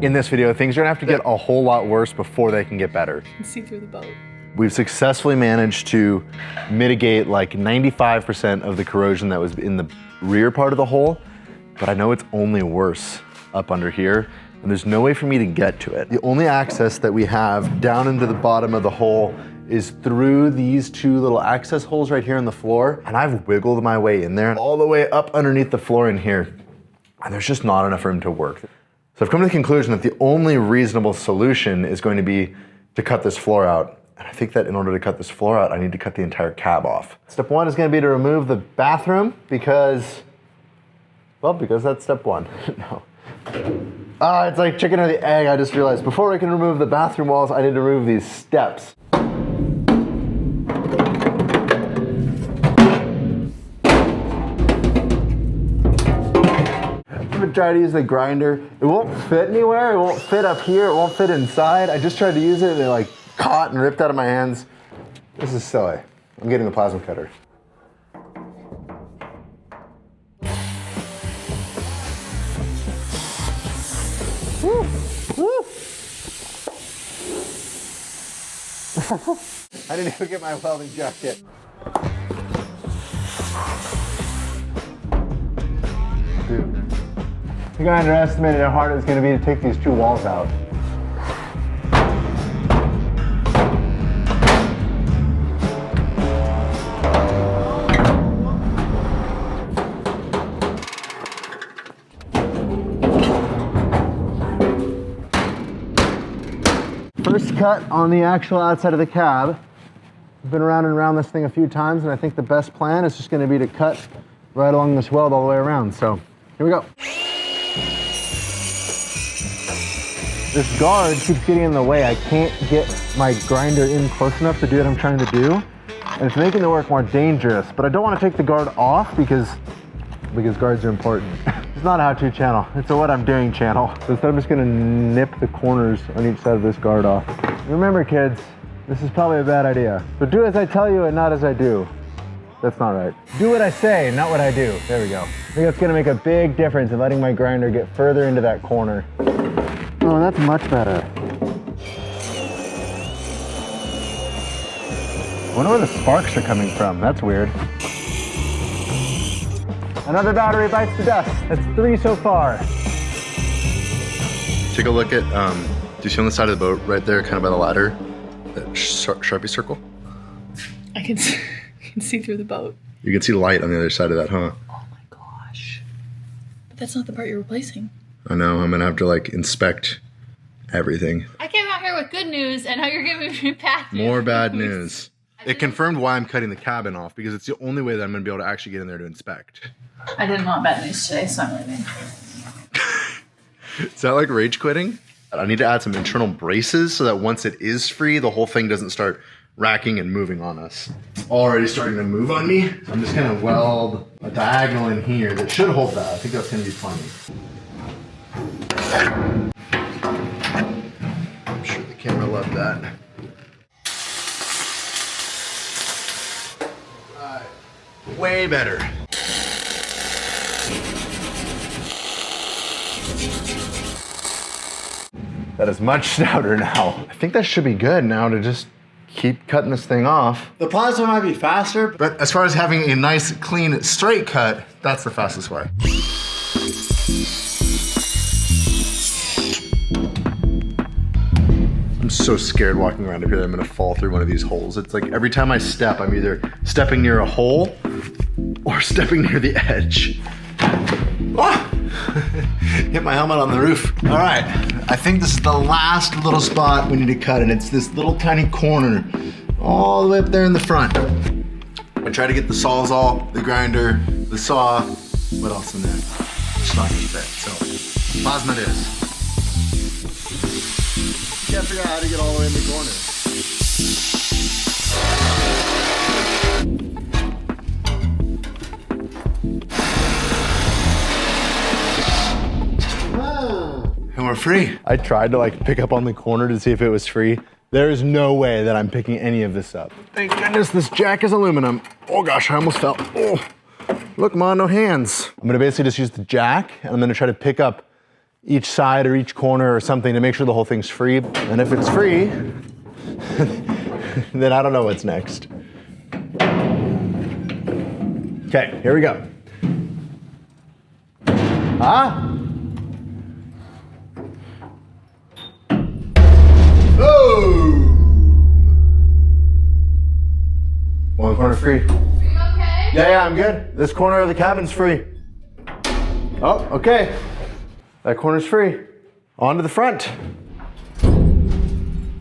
In this video, things are gonna have to get a whole lot worse before they can get better. You can see through the boat. We've successfully managed to mitigate like 95% of the corrosion that was in the rear part of the hole, but I know it's only worse up under here, and there's no way for me to get to it. The only access that we have down into the bottom of the hole is through these two little access holes right here in the floor, and I've wiggled my way in there all the way up underneath the floor in here, and there's just not enough room to work. So I've come to the conclusion that the only reasonable solution is going to be to cut this floor out. And I think that in order to cut this floor out, I need to cut the entire cab off. Step one is going to be to remove the bathroom because that's step one. No. It's like chicken or the egg, I just realized. Before I can remove the bathroom walls, I need to remove these steps. I'm gonna try to use the grinder. It won't fit anywhere. It won't fit up here. It won't fit inside. I just tried to use it and it like caught and ripped out of my hands. This is silly. I'm getting the plasma cutter. Woo. Woo. I didn't even get my welding jacket. Dude. I think I underestimated how hard it's going to be to take these two walls out. First cut on the actual outside of the cab. I've been around and around this thing a few times, and I think the best plan is just going to be to cut right along this weld all the way around. So here we go. This guard keeps getting in the way. I can't get my grinder in close enough to do what I'm trying to do, and it's making the work more dangerous. But I don't want to take the guard off because guards are important. It's not a how-to channel. It's a what I'm doing channel. So instead, I'm just gonna nip the corners on each side of this guard off. Remember, kids, this is probably a bad idea. So do as I tell you and not as I do. That's not right. Do what I say, not what I do. There we go. I think that's gonna make a big difference in letting my grinder get further into that corner. Oh, that's much better. I wonder where the sparks are coming from. That's weird. Another battery bites the dust. That's 3 so far. Take a look at, do you see on the side of the boat right there, kind of by the ladder, that Sharpie circle? I can see through the boat. You can see light on the other side of that, huh? Oh my gosh. But that's not the part you're replacing. I know, I'm gonna have to like inspect everything. I came out here with good news and now you're giving me bad news. More bad news. It confirmed why I'm cutting the cabin off, because it's the only way that I'm gonna be able to actually get in there to inspect. I didn't want bad news today, so I'm leaving. Is that like rage quitting? I need to add some internal braces so that once it is free, the whole thing doesn't start racking and moving on us. It's already starting to move on me. So I'm just gonna weld a diagonal in here that should hold that. I think that's gonna be funny. I'm sure the camera loved that. All right, way better. That is much stouter now. I think that should be good now to just keep cutting this thing off. The plasma might be faster, but as far as having a nice, clean, straight cut, that's the fastest way. I'm so scared walking around up here that I'm gonna fall through one of these holes. It's like every time I step, I'm either stepping near a hole or stepping near the edge. Oh! Hit my helmet on the roof. All right, I think this is the last little spot we need to cut, and it's this little tiny corner all the way up there in the front. I try to get the sawzall, the grinder, the saw, what else in there? It's not gonna fit, so plasma it is. Can't figure out how to get all the way in the corner. And we're free. I tried to like pick up on the corner to see if it was free. There is no way that I'm picking any of this up. Thank goodness this jack is aluminum. Oh gosh, I almost fell. Oh, look, Ma, no hands. I'm gonna basically just use the jack and I'm gonna try to pick up each side or each corner or something to make sure the whole thing's free. And if it's free, then I don't know what's next. Okay, here we go. Ah! Oh! One corner free. Are you okay? Yeah, I'm good. This corner of the cabin's free. Oh, okay. That corner's free. On to the front.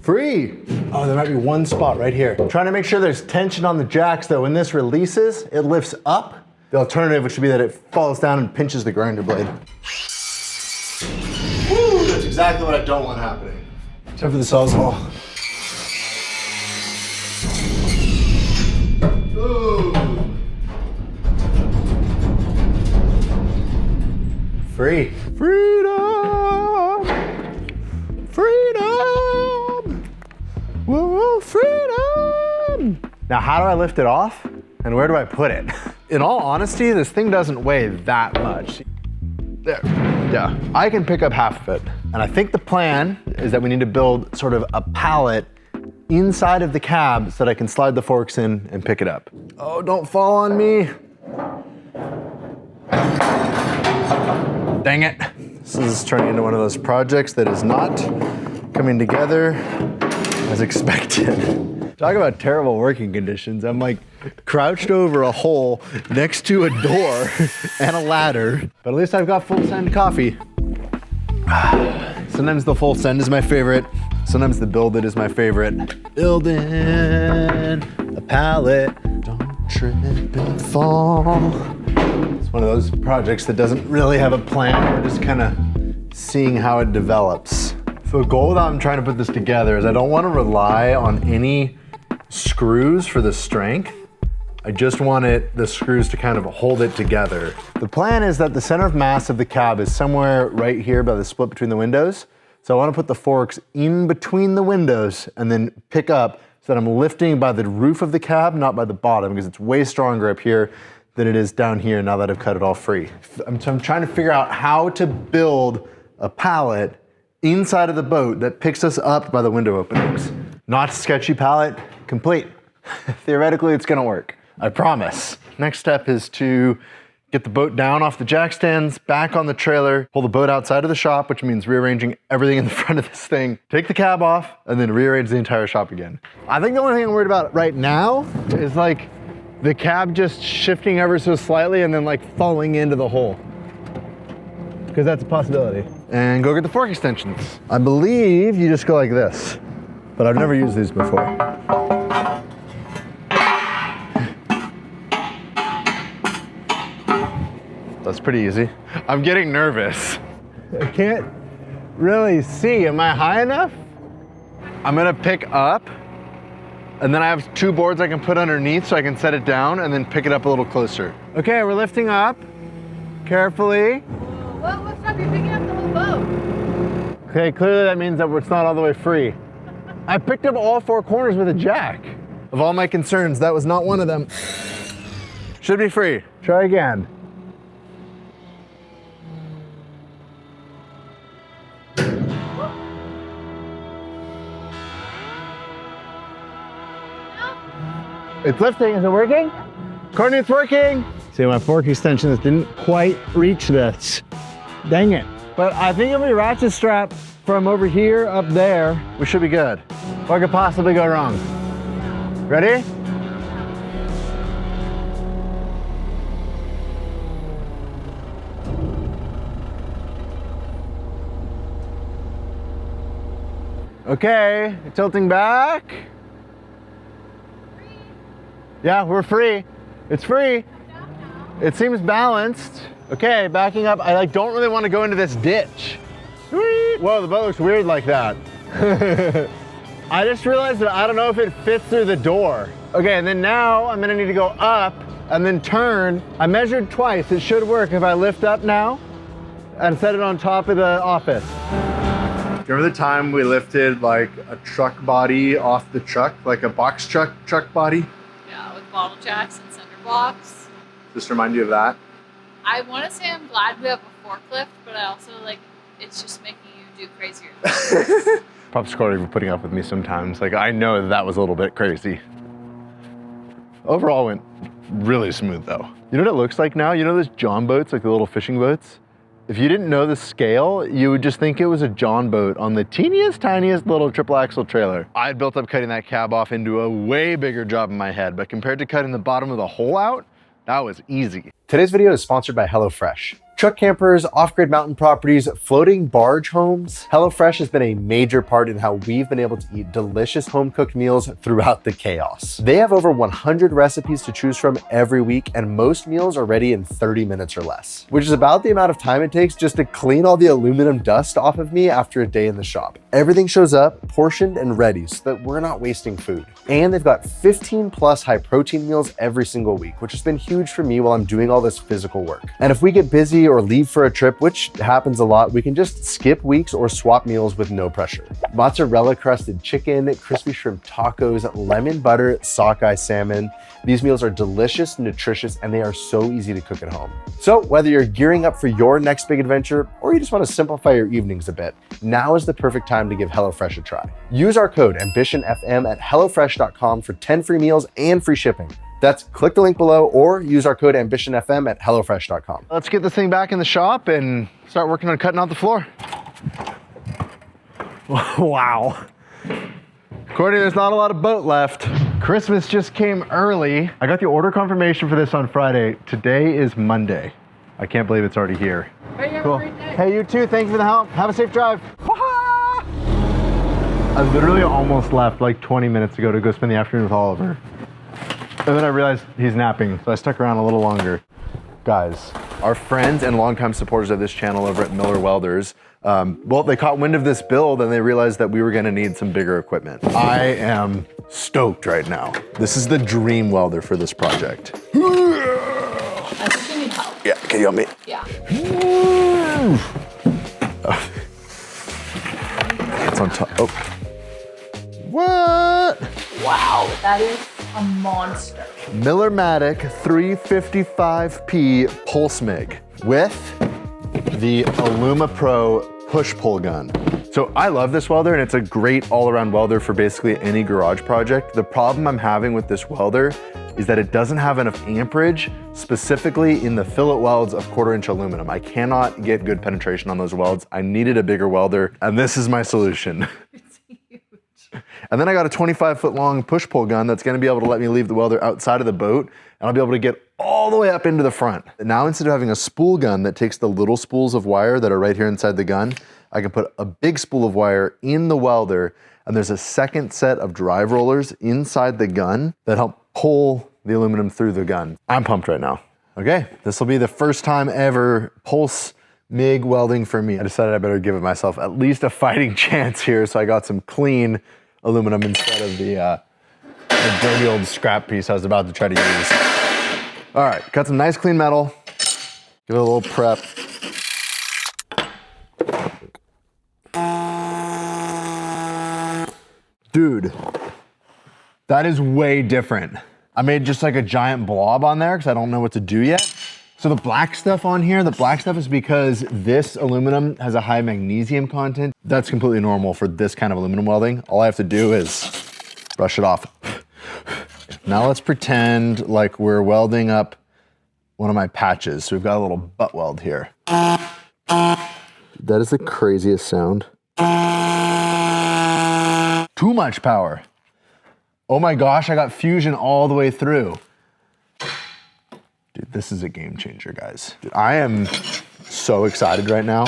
Free. Oh, there might be one spot right here. I'm trying to make sure there's tension on the jacks though. When this releases, it lifts up. The alternative should be that it falls down and pinches the grinder blade. Woo, that's exactly what I don't want happening. Time for the sawzall. Ooh. Free. Freedom! Freedom! Woo, freedom! Now, how do I lift it off? And where do I put it? In all honesty, this thing doesn't weigh that much. There, yeah, I can pick up half of it. And I think the plan is that we need to build sort of a pallet inside of the cab so that I can slide the forks in and pick it up. Oh, don't fall on me. Dang it. This is turning into one of those projects that is not coming together as expected. Talk about terrible working conditions. I'm like crouched over a hole next to a door and a ladder. But at least I've got full send coffee. Sometimes the full send is my favorite. Sometimes the build it is my favorite. Building a pallet. Don't trip and fall. It's one of those projects that doesn't really have a plan. We're just kind of seeing how it develops. So the goal that I'm trying to put this together is I don't want to rely on any screws for the strength. I just want the screws to kind of hold it together. The plan is that the center of mass of the cab is somewhere right here by the split between the windows. So I want to put the forks in between the windows and then pick up so that I'm lifting by the roof of the cab, not by the bottom, because it's way stronger up here than it is down here now that I've cut it all free. I'm trying to figure out how to build a pallet inside of the boat that picks us up by the window openings. Not sketchy pallet, complete. Theoretically, it's gonna work, I promise. Next step is to get the boat down off the jack stands, back on the trailer, pull the boat outside of the shop, which means rearranging everything in the front of this thing, take the cab off, and then rearrange the entire shop again. I think the only thing I'm worried about right now is like the cab just shifting ever so slightly and then like falling into the hole. Because that's a possibility. And go get the fork extensions. I believe you just go like this, but I've never used these before. That's pretty easy. I'm getting nervous. I can't really see. Am I high enough? I'm gonna pick up, and then I have two boards I can put underneath so I can set it down and then pick it up a little closer. Okay, we're lifting up. Carefully. What's up? You're picking up the whole boat. Okay, clearly that means that it's not all the way free. I picked up all four corners with a jack. Of all my concerns, that was not one of them. Should be free. Try again. It's lifting, is it working? Courtney, it's working. See, my fork extensions didn't quite reach this. Dang it. But I think if we ratchet strap from over here up there, we should be good. What could possibly go wrong? Ready? Okay, tilting back. Yeah, we're free. It's free. It seems balanced. Okay, backing up. I don't really want to go into this ditch. Sweet. Whoa, the boat looks weird like that. I just realized that I don't know if it fits through the door. Okay, and then now I'm gonna need to go up and then turn. I measured twice. It should work if I lift up now and set it on top of the office. Remember the time we lifted like a truck body off the truck, like a box truck body? Yeah, with bottle jacks and cinder blocks. Just remind you of that? I want to say I'm glad we have a forklift, but I also it's just making you do crazier things. Props Cordy for putting up with me sometimes. Like, I know that was a little bit crazy. Overall went really smooth though. You know what it looks like now? You know those John boats, like the little fishing boats? If you didn't know the scale, you would just think it was a John boat on the teeniest, tiniest little triple axle trailer. I had built up cutting that cab off into a way bigger job in my head, but compared to cutting the bottom of the hole out, that was easy. Today's video is sponsored by HelloFresh. Truck campers, off-grid mountain properties, floating barge homes. HelloFresh has been a major part in how we've been able to eat delicious home-cooked meals throughout the chaos. They have over 100 recipes to choose from every week, and most meals are ready in 30 minutes or less, which is about the amount of time it takes just to clean all the aluminum dust off of me after a day in the shop. Everything shows up, portioned and ready so that we're not wasting food. And they've got 15 plus high protein meals every single week, which has been huge for me while I'm doing all this physical work. And if we get busy or leave for a trip, which happens a lot, we can just skip weeks or swap meals with no pressure. Mozzarella crusted chicken, crispy shrimp tacos, lemon butter, sockeye salmon. These meals are delicious, nutritious, and they are so easy to cook at home. So whether you're gearing up for your next big adventure or you just want to simplify your evenings a bit, now is the perfect time to give HelloFresh a try. Use our code AmbitionFM at HelloFresh.com for 10 free meals and free shipping. That's click the link below or use our code AmbitionFM at HelloFresh.com. Let's get this thing back in the shop and start working on cutting out the floor. Wow. Courtney, there's not a lot of boat left. Christmas just came early. I got the order confirmation for this on Friday. Today is Monday. I can't believe it's already here. Hey, have Cool. a great day. Hey, you too. Thank you for the help. Have a safe drive. I literally almost left like 20 minutes ago to go spend the afternoon with Oliver. And then I realized he's napping, so I stuck around a little longer. Guys, our friends and longtime supporters of this channel over at Miller Welders, well, they caught wind of this build and they realized that we were gonna need some bigger equipment. I am stoked right now. This is the dream welder for this project. I think you need help. Yeah, can you help me? Yeah. It's on top. Oh. What? Wow, that is a monster. Millermatic 355P Pulse MIG with the AlumaPro push-pull gun. So I love this welder and it's a great all-around welder for basically any garage project. The problem I'm having with this welder is that it doesn't have enough amperage, specifically in the fillet welds of 1/4-inch aluminum. I cannot get good penetration on those welds. I needed a bigger welder and this is my solution. And then I got a 25-foot long push-pull gun that's gonna be able to let me leave the welder outside of the boat and I'll be able to get all the way up into the front. Now instead of having a spool gun that takes the little spools of wire that are right here inside the gun, I can put a big spool of wire in the welder and there's a second set of drive rollers inside the gun that help pull the aluminum through the gun. I'm pumped right now. Okay, this will be the first time ever pulse MIG welding for me. I decided I better give it myself at least a fighting chance here, so I got some clean aluminum instead of the dirty old scrap piece I was about to try to use. All right, got some nice clean metal. Give it a little prep. Dude, that is way different. I made just like a giant blob on there because I don't know what to do yet. So the black stuff on here, the black stuff is because this aluminum has a high magnesium content. That's completely normal for this kind of aluminum welding. All I have to do is brush it off. Now let's pretend like we're welding up one of my patches. So we've got a little butt weld here. That is the craziest sound. Too much power. Oh my gosh, I got fusion all the way through. Dude, this is a game changer, guys. Dude, I am so excited right now.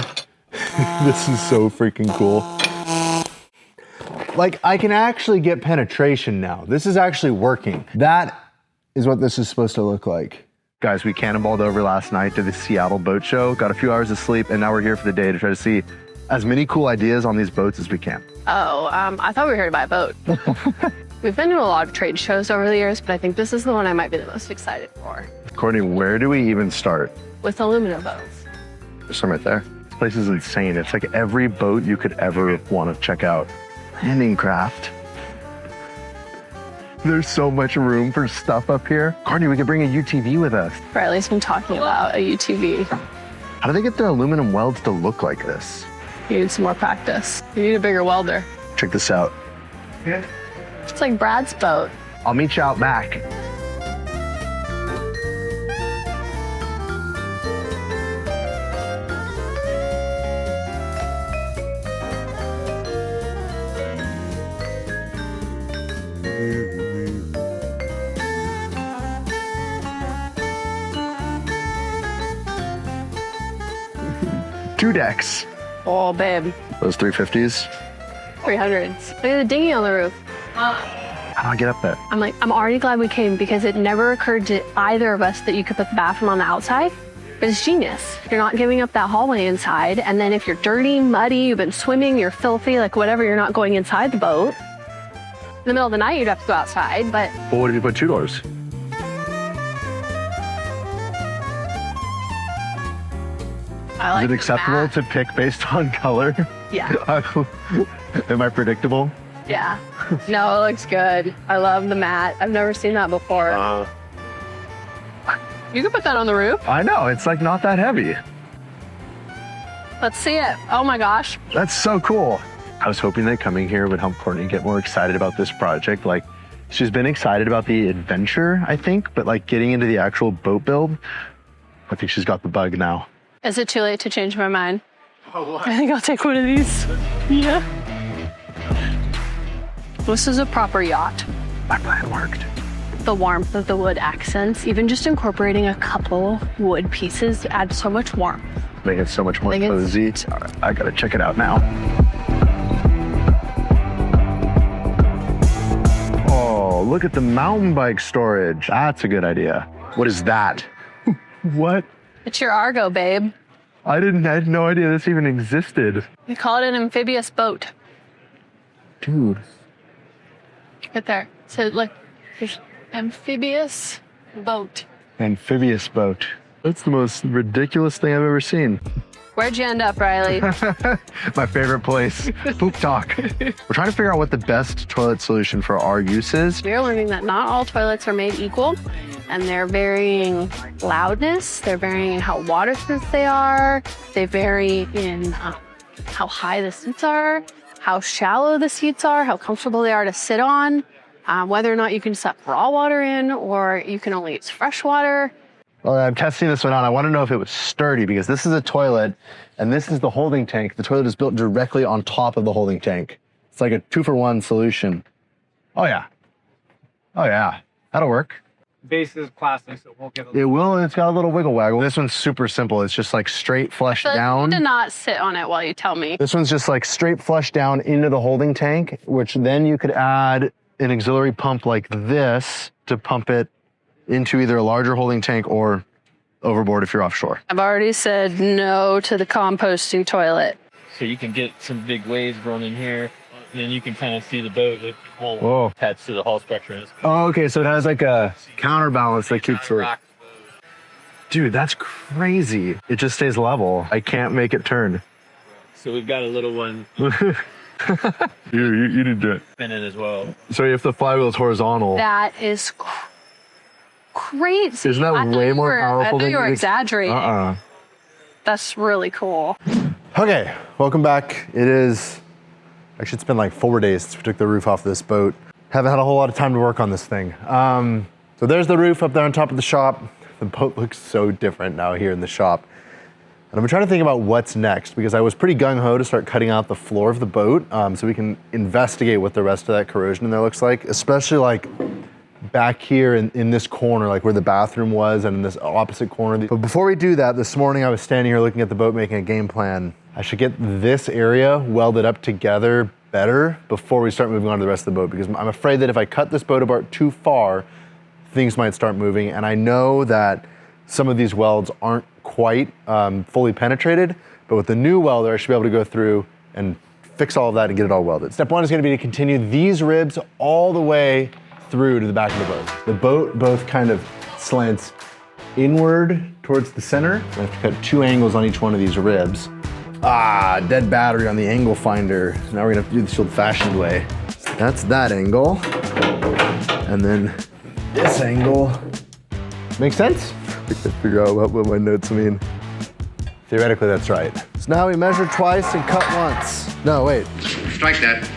This is so freaking cool. Like, I can actually get penetration now. This is actually working. That is what this is supposed to look like. Guys, we cannonballed over last night to the Seattle boat show, got a few hours of sleep, and now we're here for the day to try to see as many cool ideas on these boats as we can. Oh, I thought we were here to buy a boat. We've been to a lot of trade shows over the years, but I think this is the one I might be the most excited for. Courtney, where do we even start? With aluminum boats. There's some right there. This place is insane. It's like every boat you could ever want to check out. Landing craft. There's so much room for stuff up here. Courtney, we could bring a UTV with us. Riley's been talking about a UTV. How do they get their aluminum welds to look like this? You need some more practice. You need a bigger welder. Check this out. It's like Brad's boat. I'll meet you out back. Two decks. Oh, babe. Those 350s. 300s. Look at the dinghy on the roof. How do I get up there? I'm already glad we came because it never occurred to either of us that you could put the bathroom on the outside. But it's genius. You're not giving up that hallway inside. And then if you're dirty, muddy, you've been swimming, you're filthy, like whatever, you're not going inside the boat. In the middle of the night, you'd have to go outside, but Well, what did you put 2 doors? I like Is it the acceptable mat. to pick based on color? Yeah, Am I predictable? yeah. No, it looks good. I love the mat. I've never seen that before. You could put that on the roof. I know, it's like not that heavy. Let's see it. Oh my gosh. That's so cool. I was hoping that coming here would help Courtney get more excited about this project. Like, she's been excited about the adventure, I think, but like getting into the actual boat build, I think she's got the bug now. Is it too late to change my mind? I think I'll take one of these. Yeah. This is a proper yacht. My plan worked. The warmth of the wood accents, even just incorporating a couple wood pieces adds so much warmth. Make it so much more Make it- cozy. All right, I gotta check it out now. Oh, look at the mountain bike storage. That's a good idea. What is that? What? It's your Argo, babe. I had no idea this even existed. We call it an amphibious boat. Dude. Right there. So look, there's amphibious boat. Amphibious boat. That's the most ridiculous thing I've ever seen. Where'd you end up, Riley? My favorite place, Poop Talk. We're trying to figure out what the best toilet solution for our use is. We're learning that not all toilets are made equal, and they're varying loudness, they're varying in how waterproof they are, they vary in how high the seats are, how shallow the seats are, how comfortable they are to sit on, whether or not you can just have raw water in or you can only use fresh water. Well, I'm testing this one out. I want to know if it was sturdy because this is a toilet and this is the holding tank. The toilet is built directly on top of the holding tank. It's like a 2-for-1 solution. Oh yeah. Oh yeah. That'll work. Base is plastic, so it won't get a It will, and it's got a little wiggle waggle. This one's super simple. It's just like straight flush So you down. need to not sit on it while you tell me. This one's just like straight flush down into the holding tank, which then you could add an auxiliary pump like this to pump it into either a larger holding tank or overboard if you're offshore. I've already said no to the composting toilet. so you can get some big waves running here, and then you can kind of see the boat. The whole Whoa. attached to the hull structure. It's Oh, okay, so it has like a counterbalance that keeps it. rock. Dude, that's crazy. It just stays level. I can't make it turn. So we've got a little one You did it. spinning as well. So if the flywheel is horizontal, That is crazy. Isn't that I thought way you more were- powerful I thought than you were you- exaggerating. That's really cool. Okay, welcome back. It's been like 4 days since we took the roof off this boat. Haven't had a whole lot of time to work on this thing. So there's the roof up there on top of the shop. The boat looks so different now here in the shop. And I'm trying to think about what's next because I was pretty gung-ho to start cutting out the floor of the boat so we can investigate what the rest of that corrosion in there looks like, especially like back here in this corner, like where the bathroom was and in this opposite corner. But before we do that, this morning I was standing here looking at the boat making a game plan. I should get this area welded up together better before we start moving on to the rest of the boat because I'm afraid that if I cut this boat apart too far, things might start moving. And I know that some of these welds aren't quite fully penetrated, but with the new welder, I should be able to go through and fix all of that and get it all welded. Step one is gonna be to continue these ribs all the way through to the back of the boat. The boat both kind of slants inward towards the center. I have to cut 2 angles on each one of these ribs. Dead battery on the angle finder. Now we're gonna have to do this old-fashioned way. That's that angle. And then this angle. Make sense? I can't figure out what my notes mean. Theoretically, that's right. So now we measure twice and cut once. No, wait. Strike that.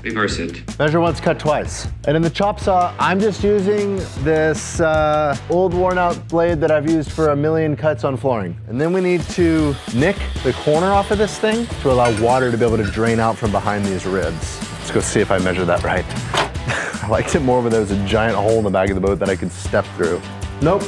Reverse it. Measure once, cut twice. And in the chop saw, I'm just using this old worn out blade that I've used for a million cuts on flooring. And then we need to nick the corner off of this thing to allow water to be able to drain out from behind these ribs. Let's go see if I measure that right. I liked it more when there was a giant hole in the back of the boat that I could step through. Nope,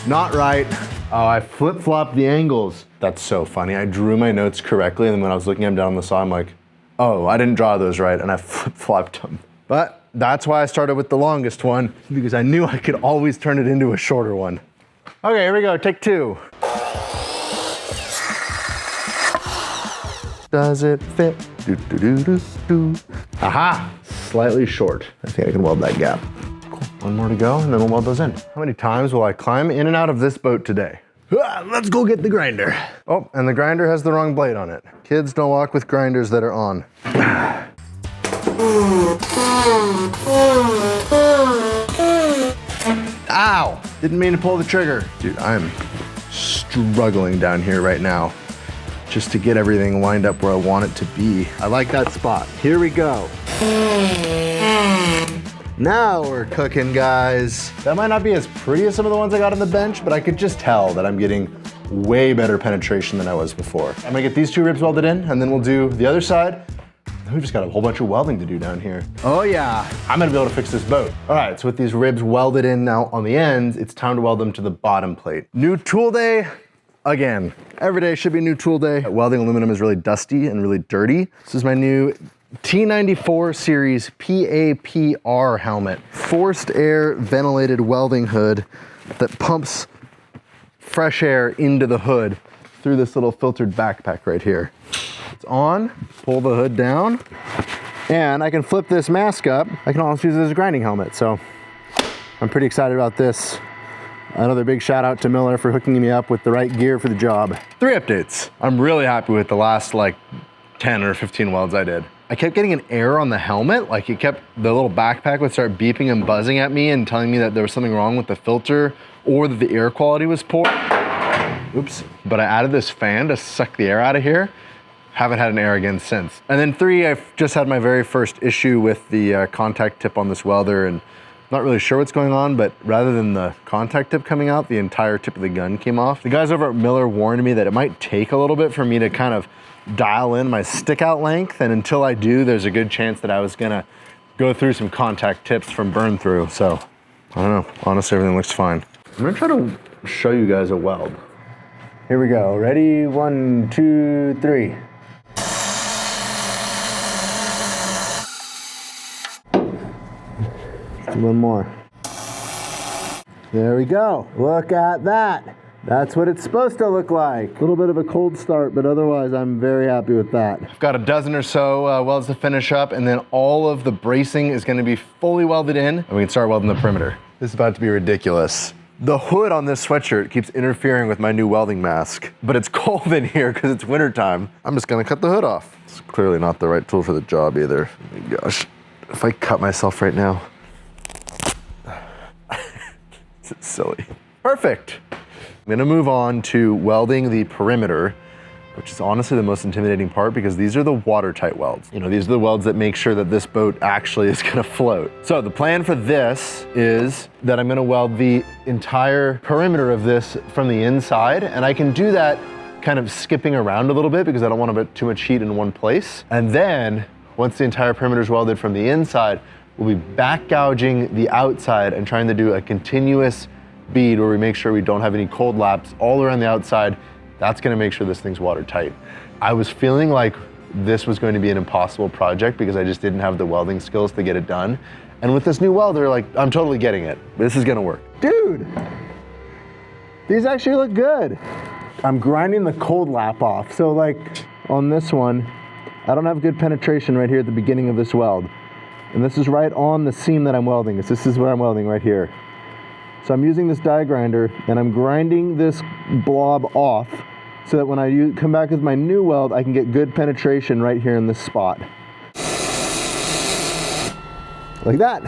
not right. Oh, I flip-flopped the angles. That's so funny. I drew my notes correctly, and then when I was looking at them down on the saw, I'm like, oh, I didn't draw those right, and I flip-flopped them. But that's why I started with the longest one, because I knew I could always turn it into a shorter one. Okay, here we go, take 2. Does it fit? Do, do, do, do, do. Aha, slightly short. I think I can weld that gap. Cool, one more to go, and then we'll weld those in. How many times will I climb in and out of this boat today? Let's go get the grinder. Oh, and the grinder has the wrong blade on it. Kids don't walk with grinders that are on. Ow! Didn't mean to pull the trigger. Dude, I'm struggling down here right now just to get everything lined up where I want it to be. I like that spot. Here we go. Now we're cooking, guys. That might not be as pretty as some of the ones I got on the bench, but I could just tell that I'm getting way better penetration than I was before. I'm gonna get these 2 ribs welded in, and then we'll do the other side. We've just got a whole bunch of welding to do down here. Oh yeah, I'm gonna be able to fix this boat. All right, so with these ribs welded in now on the ends, it's time to weld them to the bottom plate. New tool day, again. Every day should be a new tool day. Welding aluminum is really dusty and really dirty. This is my new T94 series PAPR helmet. Forced air ventilated welding hood that pumps fresh air into the hood through this little filtered backpack right here. It's on, pull the hood down, and I can flip this mask up. I can also use it as a grinding helmet, so I'm pretty excited about this. Another big shout out to Miller for hooking me up with the right gear for the job. 3 updates. I'm really happy with the last like 10 or 15 welds I did. I kept getting an error on the helmet, like the little backpack would start beeping and buzzing at me and telling me that there was something wrong with the filter or that the air quality was poor. Oops, but I added this fan to suck the air out of here. Haven't had an error again since. And then 3, I've just had my very first issue with the contact tip on this welder, and not really sure what's going on, but rather than the contact tip coming out, the entire tip of the gun came off. The guys over at Miller warned me that it might take a little bit for me to kind of dial in my stick out length, and until I do, there's a good chance that I was gonna go through some contact tips from burn through. So I don't know, honestly, everything looks fine. I'm gonna try to show you guys a weld. Here we go, ready? 1, 2, 3. One more. There we go. Look at that. That's what it's supposed to look like. A little bit of a cold start, but otherwise I'm very happy with that. I've got a dozen or so welds to finish up, and then all of the bracing is gonna be fully welded in, and we can start welding the perimeter. This is about to be ridiculous. The hood on this sweatshirt keeps interfering with my new welding mask, but it's cold in here because it's wintertime. I'm just gonna cut the hood off. It's clearly not the right tool for the job either. Oh my gosh, if I cut myself right now. It's silly. Perfect. I'm gonna move on to welding the perimeter, which is honestly the most intimidating part because these are the watertight welds. You know, these are the welds that make sure that this boat actually is gonna float. So the plan for this is that I'm gonna weld the entire perimeter of this from the inside, and I can do that kind of skipping around a little bit because I don't want to put too much heat in one place. And then once the entire perimeter is welded from the inside, we'll be back gouging the outside and trying to do a continuous bead where we make sure we don't have any cold laps all around the outside. That's gonna make sure this thing's watertight. I was feeling like this was going to be an impossible project because I just didn't have the welding skills to get it done. And with this new welder, like, I'm totally getting it. This is gonna work. Dude, these actually look good. I'm grinding the cold lap off. So like on this one, I don't have good penetration right here at the beginning of this weld. And this is right on the seam that I'm welding. This is where I'm welding right here. So I'm using this die grinder and I'm grinding this blob off so that when I come back with my new weld, I can get good penetration right here in this spot. Like that.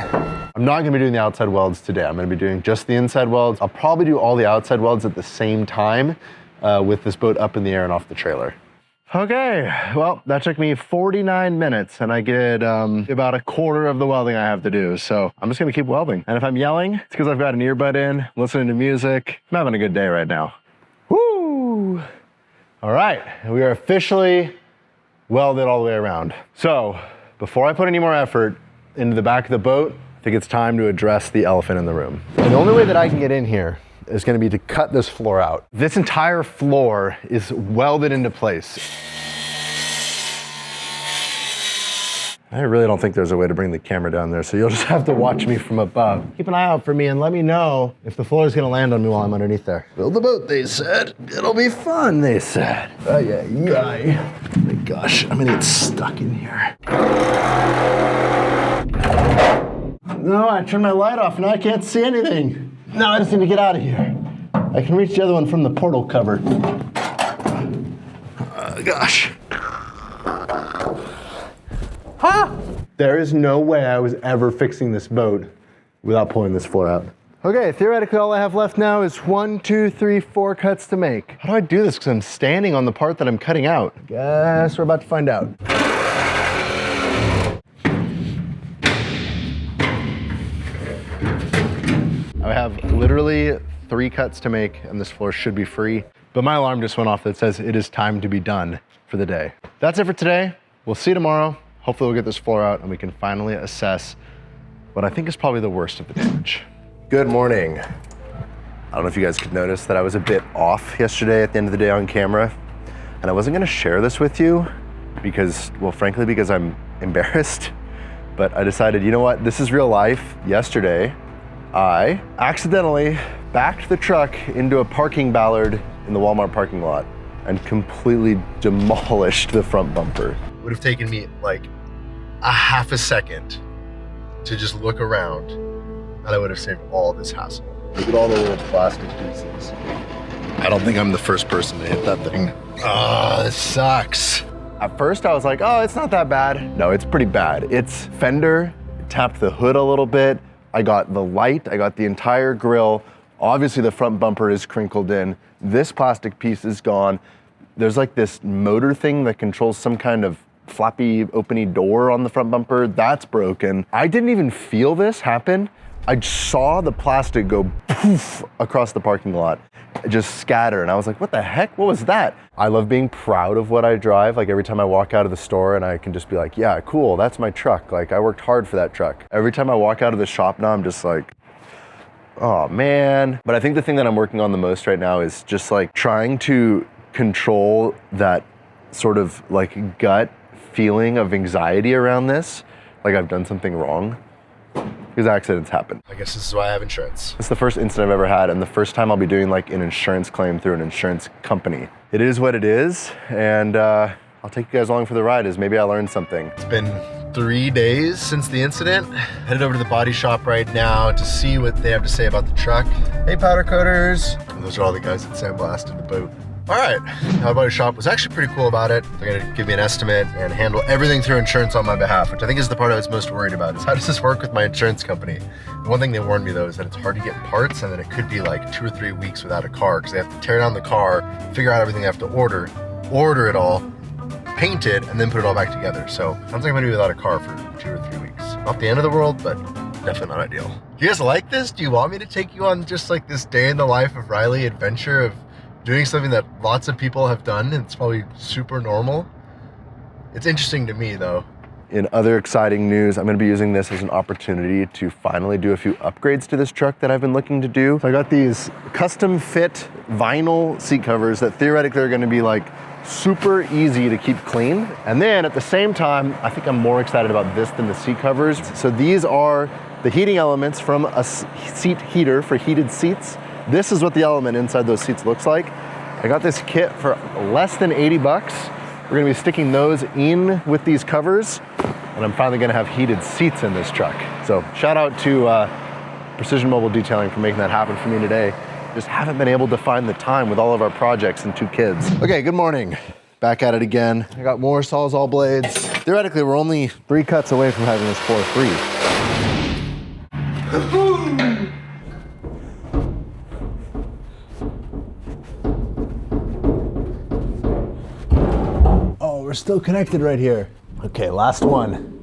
I'm not gonna be doing the outside welds today. I'm gonna be doing just the inside welds. I'll probably do all the outside welds at the same time with this boat up in the air and off the trailer. Okay, well, that took me 49 minutes and I did about a quarter of the welding I have to do. So I'm just gonna keep welding. And if I'm yelling, it's because I've got an earbud in, listening to music. I'm having a good day right now. Woo! All right, we are officially welded all the way around. So before I put any more effort into the back of the boat, I think it's time to address the elephant in the room. And the only way that I can get in here is gonna be to cut this floor out. This entire floor is welded into place. I really don't think there's a way to bring the camera down there, so you'll just have to watch me from above. Keep an eye out for me and let me know if the floor is gonna land on me while I'm underneath there. Build the boat, they said. It'll be fun, they said. Oh yeah. Oh my gosh, I'm gonna get stuck in here. No, I turned my light off, now I can't see anything. Now I just need to get out of here. I can reach the other one from the portal cover. Gosh. Ha! There is no way I was ever fixing this boat without pulling this floor out. Okay, theoretically all I have left now is 1, 2, 3, 4 cuts to make. How do I do this? Because I'm standing on the part that I'm cutting out. Guess we're about to find out. I have literally 3 cuts to make and this floor should be free, but my alarm just went off that says it is time to be done for the day. That's it for today. We'll see you tomorrow. Hopefully we'll get this floor out and we can finally assess what I think is probably the worst of the damage. Good morning. I don't know if you guys could notice that I was a bit off yesterday at the end of the day on camera, and I wasn't gonna share this with you because, well, frankly, because I'm embarrassed, but I decided, you know what, this is real life. Yesterday, I accidentally backed the truck into a parking ballard in the Walmart parking lot and completely demolished the front bumper. It would have taken me like a half a second to just look around and I would have saved all this hassle. Look at all the little plastic pieces. I don't think I'm the first person to hit that thing. Ah, this sucks. At first I was like, oh, it's not that bad. No, it's pretty bad. It's fender, it tapped the hood a little bit. I got the light, I got the entire grille. Obviously the front bumper is crinkled in. This plastic piece is gone. There's like this motor thing that controls some kind of flappy openy door on the front bumper. That's broken. I didn't even feel this happen. I saw the plastic go poof across the parking lot, just scatter. And I was like, what the heck? What was that? I love being proud of what I drive. Like every time I walk out of the store and I can just be like, yeah, cool, that's my truck. Like I worked hard for that truck. Every time I walk out of the shop now, I'm just like, oh man. But I think the thing that I'm working on the most right now is just like trying to control that sort of like gut feeling of anxiety around this. Like I've done something wrong. Because accidents happen. I guess this is why I have insurance. It's the first incident I've ever had and the first time I'll be doing like an insurance claim through an insurance company. It is what it is, and I'll take you guys along for the ride as maybe I learned something. It's been 3 days since the incident. Headed over to the body shop right now to see what they have to say about the truck. Hey, powder coaters. And those are all the guys that sandblasted the boat. All right, the body shop was actually pretty cool about it. They're gonna give me an estimate and handle everything through insurance on my behalf, which I think is the part I was most worried about, is how does this work with my insurance company? The one thing they warned me though is that it's hard to get parts and that it could be like 2 or 3 weeks without a car because they have to tear down the car, figure out everything they have to order it all, paint it, and then put it all back together. So sounds like I'm gonna be without a car for 2 or 3 weeks. Not the end of the world, but definitely not ideal. Do you guys like this? Do you want me to take you on just like this day in the life of Riley adventure of doing something that lots of people have done and it's probably super normal? It's interesting to me though. In other exciting news, I'm gonna be using this as an opportunity to finally do a few upgrades to this truck that I've been looking to do. So I got these custom fit vinyl seat covers that theoretically are gonna be like super easy to keep clean. And then at the same time, I think I'm more excited about this than the seat covers. So these are the heating elements from a seat heater for heated seats. This is what the element inside those seats looks like. I got this kit for less than 80 bucks. We're gonna be sticking those in with these covers, and I'm finally gonna have heated seats in this truck. So shout out to Precision Mobile Detailing for making that happen for me today. Just haven't been able to find the time with all of our projects and 2 kids. Okay, good morning. Back at it again. I got more Sawzall blades. Theoretically, we're only 3 cuts away from having this floor free. still connected right here. Okay, last one.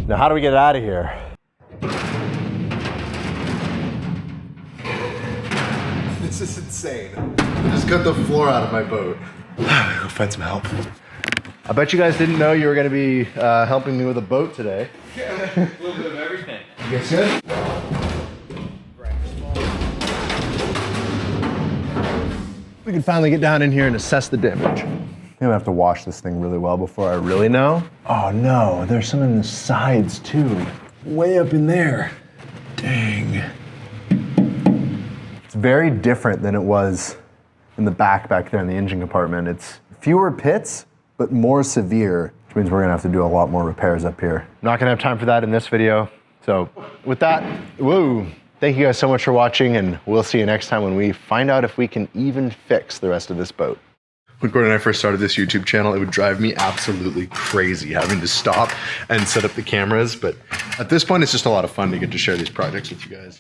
Now how do we get out of here? This is insane. I just cut the floor out of my boat. I'm gonna go find some help. I bet you guys didn't know you were gonna be helping me with a boat today. Yeah, a little bit of everything. You guys good? We can finally get down in here and assess the damage. I'm gonna have to wash this thing really well before I really know. Oh no, there's some in the sides too. Way up in there. Dang. It's very different than it was in the back there in the engine compartment. It's fewer pits, but more severe, which means we're gonna have to do a lot more repairs up here. Not gonna have time for that in this video. So with that, woo. Thank you guys so much for watching, and we'll see you next time when we find out if we can even fix the rest of this boat. When Gordon and I first started this YouTube channel, it would drive me absolutely crazy having to stop and set up the cameras. But at this point, it's just a lot of fun to get to share these projects with you guys.